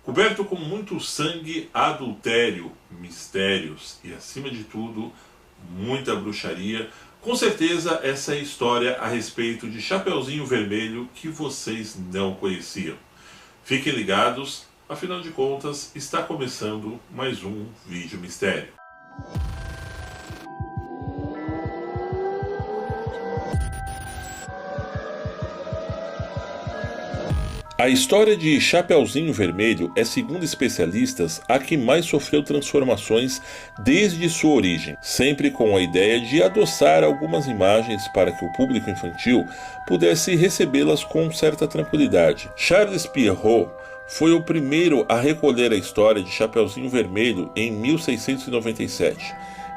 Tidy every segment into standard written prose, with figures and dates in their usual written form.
Coberto com muito sangue, adultério, mistérios e, acima de tudo, muita bruxaria. Com certeza essa é a história a respeito de Chapeuzinho Vermelho que vocês não conheciam. Fiquem ligados, afinal de contas, está começando mais um Vídeo Mistério. A história de Chapeuzinho Vermelho é, segundo especialistas, a que mais sofreu transformações desde sua origem, sempre com a ideia de adoçar algumas imagens para que o público infantil pudesse recebê-las com certa tranquilidade. Charles Perrault foi o primeiro a recolher a história de Chapeuzinho Vermelho em 1697.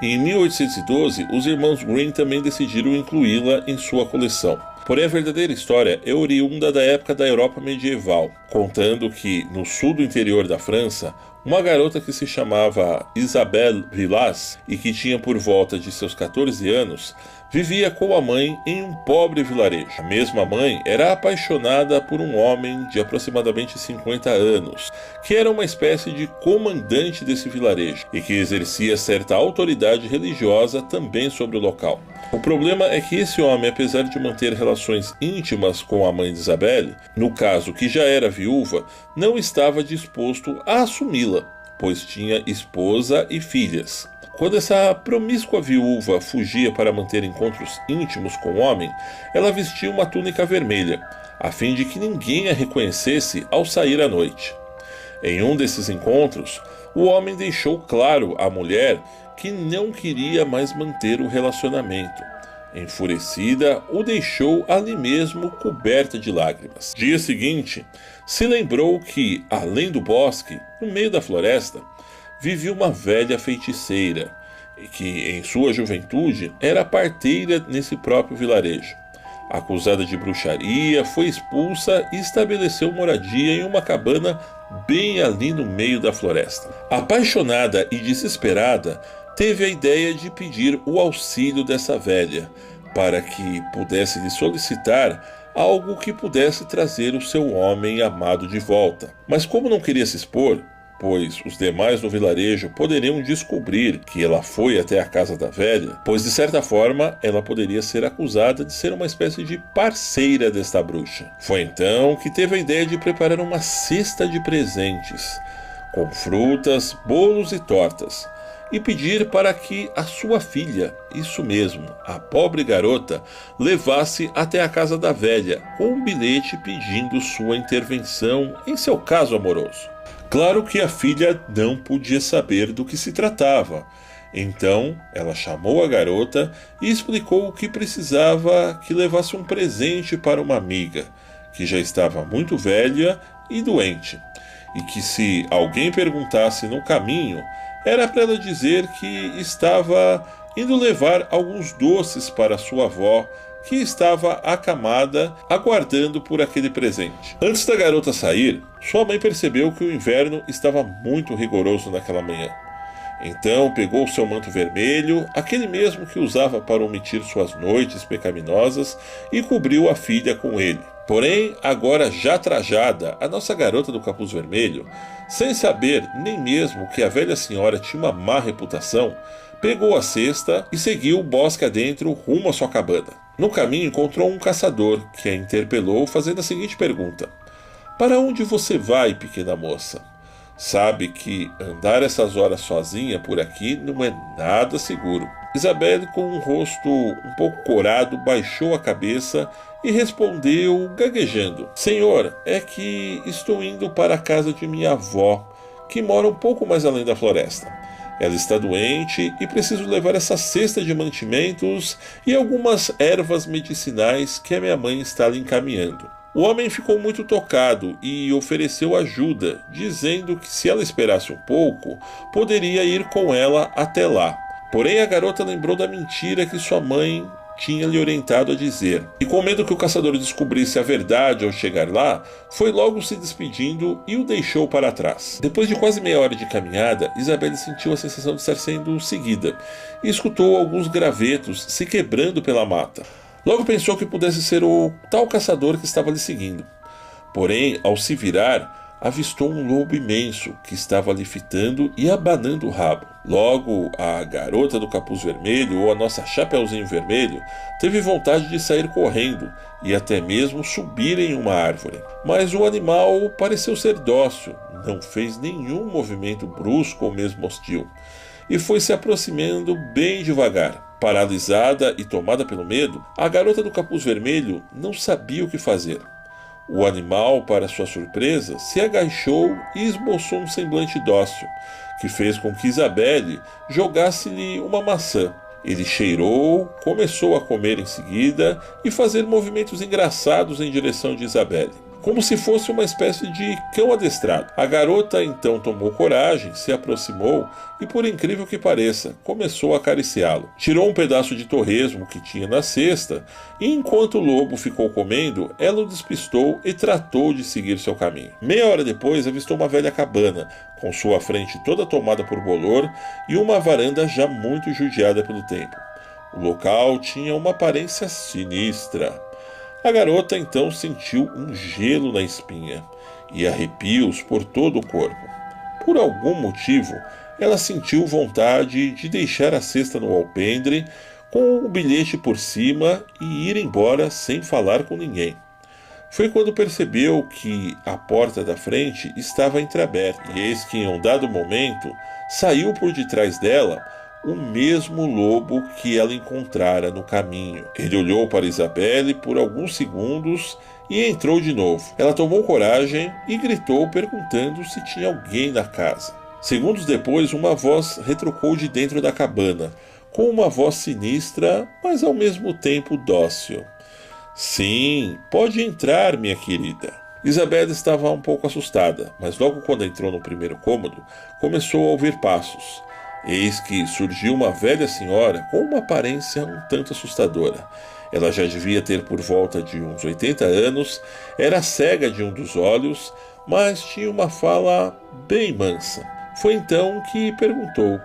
E em 1812, os irmãos Grimm também decidiram incluí-la em sua coleção. Porém, a verdadeira história é oriunda da época da Europa medieval, contando que, no sul do interior da França, uma garota que se chamava Isabelle Villas e que tinha por volta de seus 14 anos, vivia com a mãe em um pobre vilarejo. A mesma mãe era apaixonada por um homem de aproximadamente 50 anos, que era uma espécie de comandante desse vilarejo e que exercia certa autoridade religiosa também sobre o local. O problema é que esse homem, apesar de manter relações íntimas com a mãe de Isabelle, no caso que já era viúva, não estava disposto a assumi-la, pois tinha esposa e filhas. Quando essa promíscua viúva fugia para manter encontros íntimos com o homem, ela vestia uma túnica vermelha, a fim de que ninguém a reconhecesse ao sair à noite. Em um desses encontros, o homem deixou claro à mulher que não queria mais manter o relacionamento. Enfurecida, o deixou ali mesmo coberta de lágrimas. Dia seguinte, se lembrou que, além do bosque, no meio da floresta, vivia uma velha feiticeira, e que, em sua juventude, era parteira nesse próprio vilarejo. Acusada de bruxaria, foi expulsa e estabeleceu moradia em uma cabana bem ali no meio da floresta. Apaixonada e desesperada, teve a ideia de pedir o auxílio dessa velha, para que pudesse lhe solicitar algo que pudesse trazer o seu homem amado de volta. Mas como não queria se expor, pois os demais no vilarejo poderiam descobrir que ela foi até a casa da velha, pois de certa forma ela poderia ser acusada de ser uma espécie de parceira desta bruxa. Foi então que teve a ideia de preparar uma cesta de presentes, com frutas, bolos e tortas, e pedir para que a sua filha, isso mesmo, a pobre garota, levasse até a casa da velha com um bilhete pedindo sua intervenção em seu caso amoroso. Claro que a filha não podia saber do que se tratava. Então, ela chamou a garota e explicou que precisava que levasse um presente para uma amiga, que já estava muito velha e doente, e que se alguém perguntasse no caminho, era para ela dizer que estava indo levar alguns doces para sua avó, que estava acamada, aguardando por aquele presente. Antes da garota sair, sua mãe percebeu que o inverno estava muito rigoroso naquela manhã. Então pegou seu manto vermelho, aquele mesmo que usava para omitir suas noites pecaminosas, e cobriu a filha com ele. Porém, agora já trajada, a nossa garota do capuz vermelho, sem saber nem mesmo que a velha senhora tinha uma má reputação, pegou a cesta e seguiu o bosque adentro rumo à sua cabana. No caminho encontrou um caçador, que a interpelou fazendo a seguinte pergunta: "Para onde você vai, pequena moça? Sabe que andar essas horas sozinha por aqui não é nada seguro." Isabelle, com um rosto um pouco corado, baixou a cabeça e respondeu gaguejando: "Senhor, é que estou indo para a casa de minha avó, que mora um pouco mais além da floresta. Ela está doente e preciso levar essa cesta de mantimentos e algumas ervas medicinais que a minha mãe está lhe encaminhando." O homem ficou muito tocado e ofereceu ajuda, dizendo que se ela esperasse um pouco, poderia ir com ela até lá. Porém, a garota lembrou da mentira que sua mãe tinha lhe orientado a dizer, e com medo que o caçador descobrisse a verdade ao chegar lá, foi logo se despedindo e o deixou para trás. Depois de quase meia hora de caminhada, Isabelle sentiu a sensação de estar sendo seguida e escutou alguns gravetos se quebrando pela mata. Logo pensou que pudesse ser o tal caçador que estava lhe seguindo. Porém, ao se virar, avistou um lobo imenso que estava ali fitando e abanando o rabo. Logo, a garota do capuz vermelho, ou a nossa Chapeuzinho Vermelho, teve vontade de sair correndo e até mesmo subir em uma árvore. Mas o animal pareceu ser dócil, não fez nenhum movimento brusco ou mesmo hostil, e foi se aproximando bem devagar. Paralisada e tomada pelo medo, a garota do capuz vermelho não sabia o que fazer. O animal, para sua surpresa, se agachou e esboçou um semblante dócil, que fez com que Isabelle jogasse-lhe uma maçã. Ele cheirou, começou a comer em seguida e fazer movimentos engraçados em direção de Isabelle, como se fosse uma espécie de cão adestrado. A garota então tomou coragem, se aproximou e, por incrível que pareça, começou a acariciá-lo. Tirou um pedaço de torresmo que tinha na cesta e, enquanto o lobo ficou comendo, ela o despistou e tratou de seguir seu caminho. Meia hora depois, avistou uma velha cabana, com sua frente toda tomada por bolor e uma varanda já muito judiada pelo tempo. O local tinha uma aparência sinistra. A garota então sentiu um gelo na espinha e arrepios por todo o corpo. Por algum motivo, ela sentiu vontade de deixar a cesta no alpendre com o bilhete por cima e ir embora sem falar com ninguém. Foi quando percebeu que a porta da frente estava entreaberta, e eis que em um dado momento saiu por detrás dela o mesmo lobo que ela encontrara no caminho. Ele olhou para Isabelle por alguns segundos e entrou de novo. Ela tomou coragem e gritou, perguntando se tinha alguém na casa. Segundos depois, uma voz retrucou de dentro da cabana, com uma voz sinistra, mas ao mesmo tempo dócil. Sim, pode entrar, minha querida. Isabelle estava um pouco assustada, mas logo quando entrou no primeiro cômodo, começou a ouvir passos. Eis que surgiu uma velha senhora com uma aparência um tanto assustadora. Ela já devia ter por volta de uns 80 anos, era cega de um dos olhos, mas tinha uma fala bem mansa. Foi então que perguntou: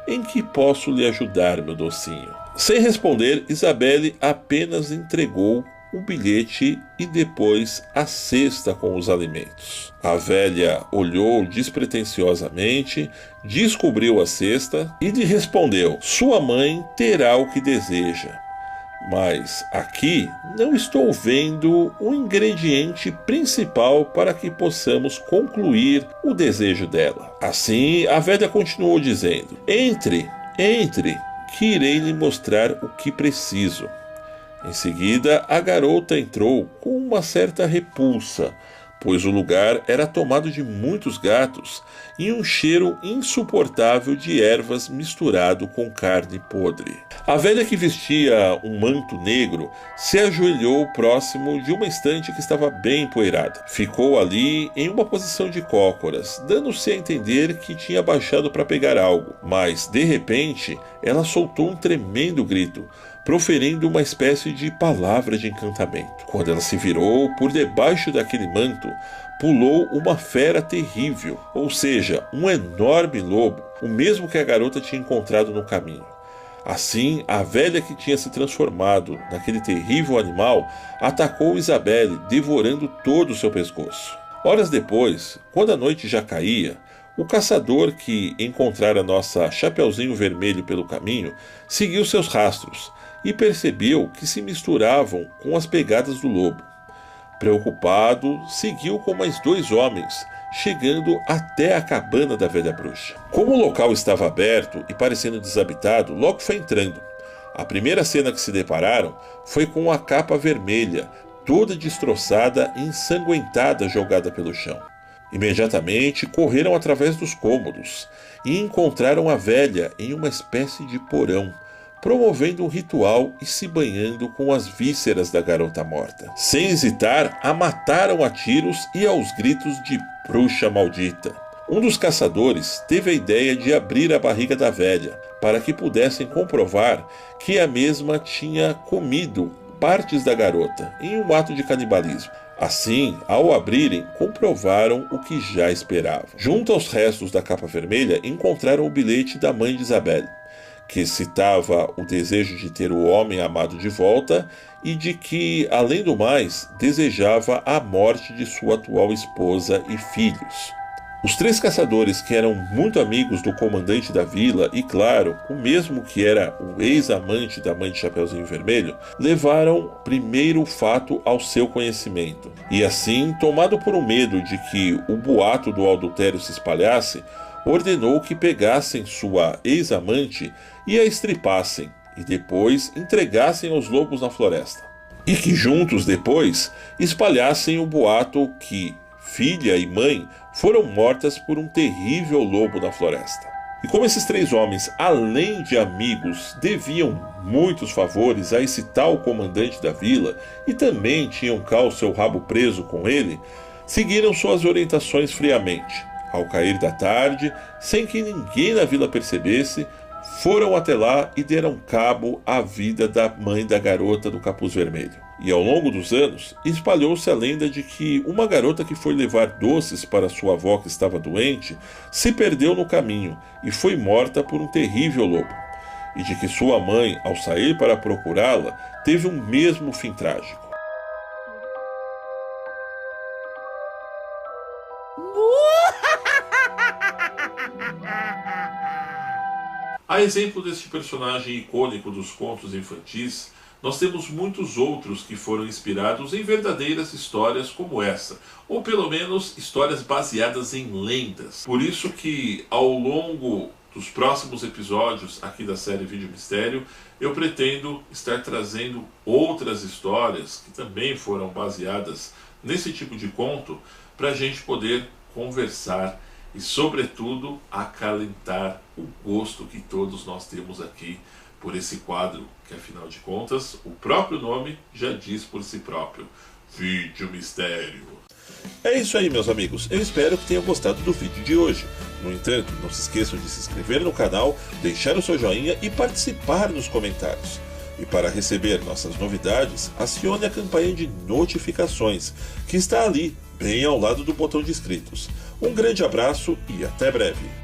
"Em que posso lhe ajudar, meu docinho?" Sem responder, Isabelle apenas entregou o bilhete e depois a cesta com os alimentos. A velha olhou despretensiosamente, descobriu a cesta e lhe respondeu: "Sua mãe terá o que deseja, mas aqui não estou vendo o ingrediente principal para que possamos concluir o desejo dela." Assim, a velha continuou dizendo: Entre, que irei lhe mostrar o que preciso." Em seguida, a garota entrou com uma certa repulsa, pois o lugar era tomado de muitos gatos e um cheiro insuportável de ervas misturado com carne podre. A velha, que vestia um manto negro, se ajoelhou próximo de uma estante que estava bem empoeirada. Ficou ali em uma posição de cócoras, dando-se a entender que tinha baixado para pegar algo, mas, de repente, ela soltou um tremendo grito, proferindo uma espécie de palavra de encantamento. Quando ela se virou, por debaixo daquele manto, pulou uma fera terrível, ou seja, um enorme lobo, o mesmo que a garota tinha encontrado no caminho. Assim, a velha, que tinha se transformado naquele terrível animal, atacou Isabelle, devorando todo o seu pescoço. Horas depois, quando a noite já caía, o caçador, que encontrara nossa Chapeuzinho Vermelho pelo caminho, seguiu seus rastros e percebeu que se misturavam com as pegadas do lobo. Preocupado, seguiu com mais 2 homens, chegando até a cabana da velha bruxa. Como o local estava aberto e parecendo desabitado, logo foi entrando. A primeira cena que se depararam foi com a capa vermelha, toda destroçada e ensanguentada, jogada pelo chão. Imediatamente correram através dos cômodos e encontraram a velha em uma espécie de porão, promovendo um ritual e se banhando com as vísceras da garota morta. Sem hesitar, a mataram a tiros e aos gritos de bruxa maldita. Um dos caçadores teve a ideia de abrir a barriga da velha, para que pudessem comprovar que a mesma tinha comido partes da garota, em um ato de canibalismo. Assim, ao abrirem, comprovaram o que já esperavam. Junto aos restos da capa vermelha, encontraram o bilhete da mãe de Isabelle, que citava o desejo de ter o homem amado de volta e de que, além do mais, desejava a morte de sua atual esposa e filhos. Os 3 caçadores, que eram muito amigos do comandante da vila e, claro, o mesmo que era o ex-amante da mãe de Chapeuzinho Vermelho, levaram primeiro o fato ao seu conhecimento. E assim, tomado por um medo de que o boato do adultério se espalhasse, ordenou que pegassem sua ex-amante e a estripassem, e depois entregassem aos lobos na floresta. E que juntos depois espalhassem o boato que filha e mãe foram mortas por um terrível lobo na floresta. E como esses 3 homens, além de amigos, deviam muitos favores a esse tal comandante da vila e também tinham cá o seu rabo preso com ele, seguiram suas orientações friamente. Ao cair da tarde, sem que ninguém na vila percebesse, foram até lá e deram cabo à vida da mãe da garota do capuz vermelho. E ao longo dos anos, espalhou-se a lenda de que uma garota que foi levar doces para sua avó que estava doente, se perdeu no caminho e foi morta por um terrível lobo. E de que sua mãe, ao sair para procurá-la, teve um mesmo fim trágico. A exemplo deste personagem icônico dos contos infantis, nós temos muitos outros que foram inspirados em verdadeiras histórias como essa, ou pelo menos histórias baseadas em lendas. Por isso que ao longo dos próximos episódios aqui da série Vídeo Mistério, eu pretendo estar trazendo outras histórias que também foram baseadas nesse tipo de conto, para a gente poder conversar e, sobretudo, acalentar o gosto que todos nós temos aqui por esse quadro, que afinal de contas, o próprio nome já diz por si próprio: Vídeo Mistério. É isso aí, meus amigos, eu espero que tenham gostado do vídeo de hoje. No entanto, não se esqueçam de se inscrever no canal, deixar o seu joinha e participar nos comentários. E para receber nossas novidades, acione a campainha de notificações, que está ali, bem ao lado do botão de inscritos. Um grande abraço e até breve!